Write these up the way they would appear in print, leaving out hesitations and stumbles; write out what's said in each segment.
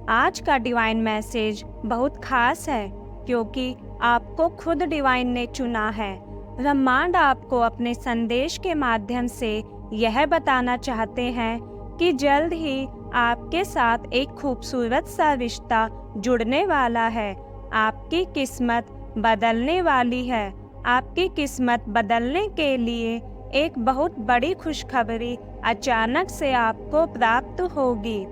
आज का divine message बहुत खास है क्योंकि आपको खुद डिवाइन ने चुना है। ब्रह्मांड आपको अपने संदेश के माध्यम से यह बताना चाहते हैं कि जल्द ही आपके साथ एक खूबसूरत सा रिश्ता जुड़ने वाला है। आपकी किस्मत बदलने वाली है। आपकी किस्मत बदलने के लिए एक बहुत बड़ी खुशखबरी अचानक से आपको प्राप्त होगी।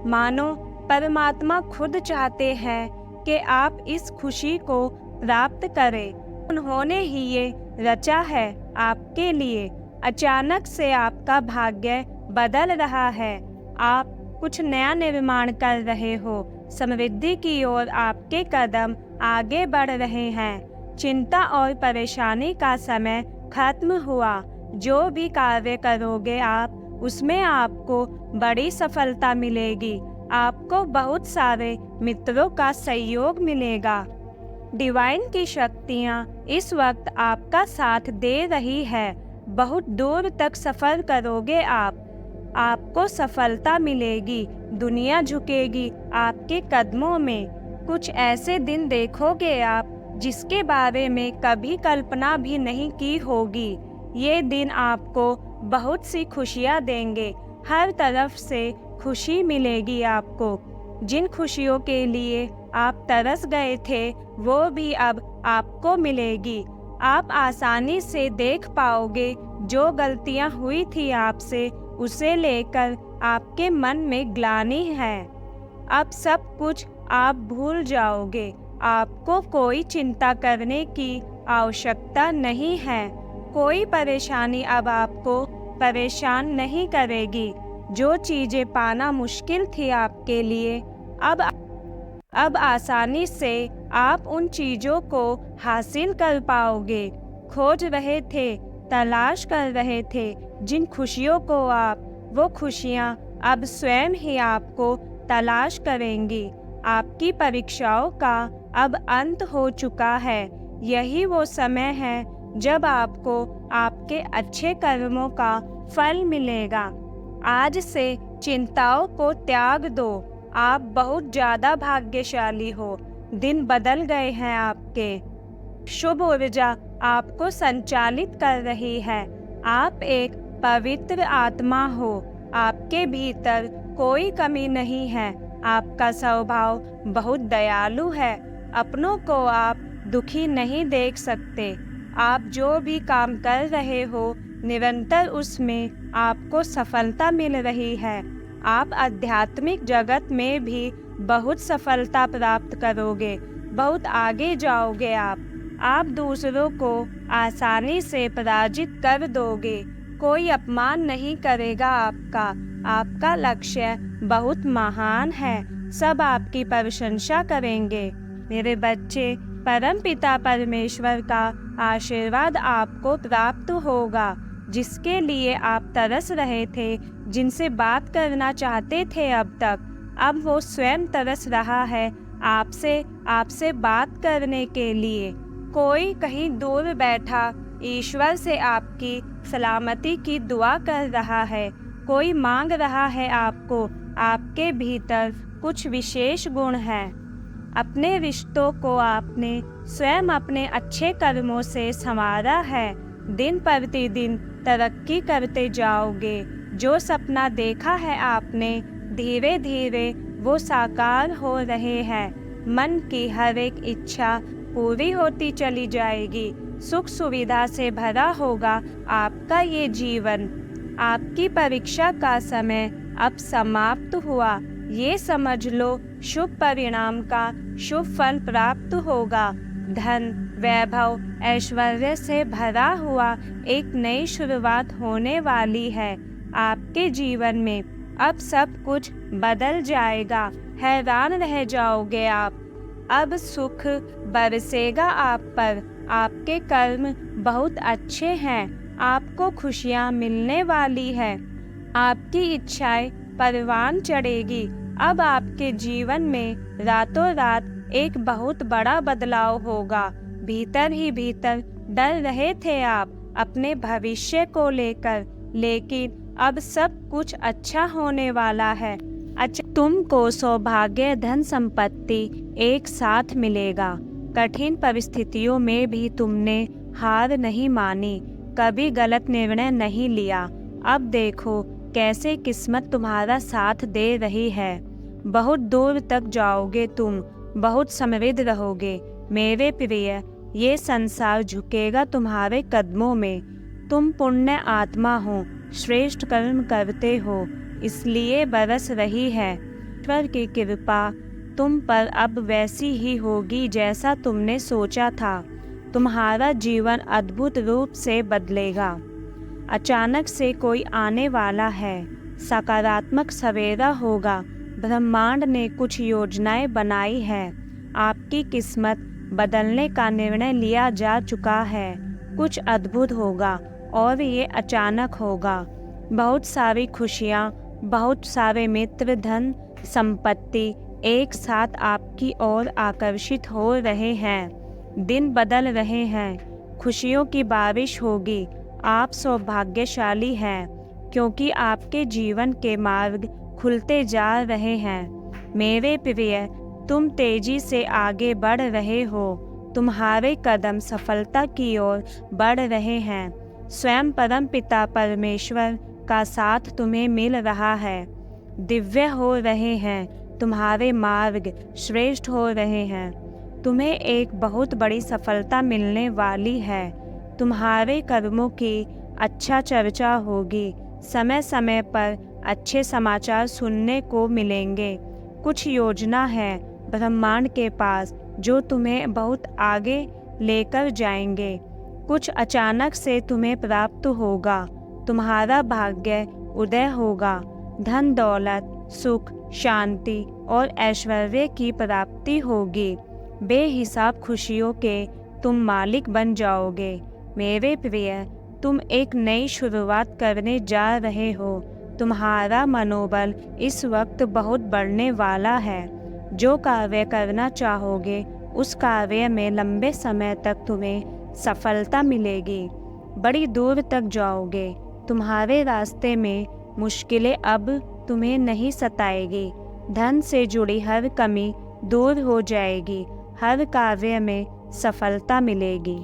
मानो परमात्मा खुद चाहते हैं कि आप इस खुशी को प्राप्त करें। उन्होंने ही ये रचा है आपके लिए। अचानक से आपका भाग्य बदल रहा है। आप कुछ नया निर्माण कर रहे हो। समृद्धि की ओर आपके कदम आगे बढ़ रहे हैं। चिंता और परेशानी का समय खत्म हुआ। जो भी कार्य करोगे आप, उसमें आपको बड़ी सफलता मिलेगी। आपको बहुत सारे मित्रों का सहयोग मिलेगा। डिवाइन की शक्तियाँ इस वक्त आपका साथ दे रही है। बहुत दूर तक सफ़र करोगे आप। आपको सफलता मिलेगी। दुनिया झुकेगी आपके कदमों में। कुछ ऐसे दिन देखोगे आप जिसके बारे में कभी कल्पना भी नहीं की होगी। ये दिन आपको बहुत सी खुशियाँ देंगे। हर तरफ से खुशी मिलेगी आपको। जिन खुशियों के लिए आप तरस गए थे वो भी अब आपको मिलेगी। आप आसानी से देख पाओगे जो गलतियां हुई थी आपसे, उसे लेकर आपके मन में ग्लानि है। अब सब कुछ आप भूल जाओगे। आपको कोई चिंता करने की आवश्यकता नहीं है। कोई परेशानी अब आपको परेशान नहीं करेगी। जो चीज़ें पाना मुश्किल थी आपके लिए, अब आसानी से आप उन चीज़ों को हासिल कर पाओगे। खोज रहे थे, तलाश कर रहे थे जिन खुशियों को आप, वो खुशियाँ अब स्वयं ही आपको तलाश करेंगी। आपकी परीक्षाओं का अब अंत हो चुका है। यही वो समय है जब आपको आपके अच्छे कर्मों का फल मिलेगा। आज से चिंताओं को त्याग दो। आप बहुत ज़्यादा भाग्यशाली हो। दिन बदल गए हैं आपके। शुभ ऊर्जा आपको संचालित कर रही है। आप एक पवित्र आत्मा हो। आपके भीतर कोई कमी नहीं है। आपका स्वभाव बहुत दयालु है। अपनों को आप दुखी नहीं देख सकते। आप जो भी काम कर रहे हो, निरंतर उसमें आपको सफलता मिल रही है। आप आध्यात्मिक जगत में भी बहुत सफलता प्राप्त करोगे। बहुत आगे जाओगे आप दूसरों को आसानी से पराजित कर दोगे। कोई अपमान नहीं करेगा आपका। आपका लक्ष्य बहुत महान है। सब आपकी प्रशंसा करेंगे। मेरे बच्चे, परमपिता परमेश्वर का आशीर्वाद आपको प्राप्त होगा। जिसके लिए आप तरस रहे थे, जिनसे बात करना चाहते थे अब तक, अब वो स्वयं तरस रहा है आपसे बात करने के लिए। कोई कहीं दूर बैठा ईश्वर से आपकी सलामती की दुआ कर रहा है। कोई मांग रहा है आपको। आपके भीतर कुछ विशेष गुण हैं। अपने रिश्तों को आपने स्वयं अपने अच्छे कर्मों से संवारा है। दिन प्रतिदिन तरक्की करते जाओगे। जो सपना देखा है आपने, धीरे धीरे वो साकार हो रहे हैं। मन की हर एक इच्छा पूरी होती चली जाएगी। सुख सुविधा से भरा होगा आपका ये जीवन। आपकी परीक्षा का समय अब समाप्त हुआ। ये समझ लो, शुभ परिणाम का शुभ फल प्राप्त होगा। धन, वैभव, ऐश्वर्य से भरा हुआ एक नई शुरुआत होने वाली है आपके जीवन में। अब सब कुछ बदल जाएगा। हैरान रह जाओगे आप। अब सुख बरसेगा आप पर। आपके कर्म बहुत अच्छे हैं। आपको खुशियाँ मिलने वाली है। आपकी इच्छाएं परवान चढ़ेगी। अब आपके जीवन में रातों रात एक बहुत बड़ा बदलाव होगा। भीतर ही भीतर डर रहे थे आप अपने भविष्य को लेकर, लेकिन अब सब कुछ अच्छा होने वाला है। तुमको सौभाग्य धन संपत्ति एक साथ मिलेगा। कठिन परिस्थितियों में भी तुमने हार नहीं मानी, कभी गलत निर्णय नहीं लिया। अब देखो कैसे किस्मत तुम्हारा साथ दे रही है। बहुत दूर तक जाओगे तुम, बहुत समृद्ध रहोगे। मेरे प्रिय, ये संसार झुकेगा तुम्हारे कदमों में। तुम पुण्य आत्मा हो, श्रेष्ठ कर्म करते हो, इसलिए बरस रही है ईश्वर की कृपा तुम पर अब वैसी ही होगी जैसा तुमने सोचा था। तुम्हारा जीवन अद्भुत रूप से बदलेगा। अचानक से कोई आने वाला है, सकारात्मक सवेरा होगा। ब्रह्मांड ने कुछ योजनाएं बनाई है। आपकी किस्मत बदलने का निर्णय लिया जा चुका है। कुछ अद्भुत होगा और ये अचानक होगा। बहुत सारी खुशियाँ, बहुत सारे मित्र, धन संपत्ति एक साथ आपकी ओर आकर्षित हो रहे हैं। दिन बदल रहे हैं, खुशियों की बारिश होगी। आप सौभाग्यशाली हैं क्योंकि आपके जीवन के मार्ग खुलते जा रहे हैं। मेरे प्रिय, तुम तेजी से आगे बढ़ रहे हो। तुम्हारे कदम सफलता की ओर बढ़ रहे हैं। स्वयं परम पिता परमेश्वर का साथ तुम्हें मिल रहा है। दिव्य हो रहे हैं, तुम्हारे मार्ग श्रेष्ठ हो रहे हैं। तुम्हें एक बहुत बड़ी सफलता मिलने वाली है। तुम्हारे कर्मों की अच्छा चर्चा होगी। समय समय पर अच्छे समाचार सुनने को मिलेंगे। कुछ योजना है ब्रह्मांड के पास जो तुम्हें बहुत आगे लेकर जाएंगे। कुछ अचानक से तुम्हें प्राप्त होगा। तुम्हारा भाग्य उदय होगा। धन दौलत, सुख, शांति और ऐश्वर्य की प्राप्ति होगी। बेहिसाब खुशियों के तुम मालिक बन जाओगे। मेरे प्रिय, तुम एक नई शुरुआत करने जा रहे हो। तुम्हारा मनोबल इस वक्त बहुत बढ़ने वाला है। जो कार्य करना चाहोगे उस कार्य में लंबे समय तक तुम्हें सफलता मिलेगी। बड़ी दूर तक जाओगे। तुम्हारे रास्ते में मुश्किलें अब तुम्हें नहीं सताएगी। धन से जुड़ी हर कमी दूर हो जाएगी। हर कार्य में सफलता मिलेगी।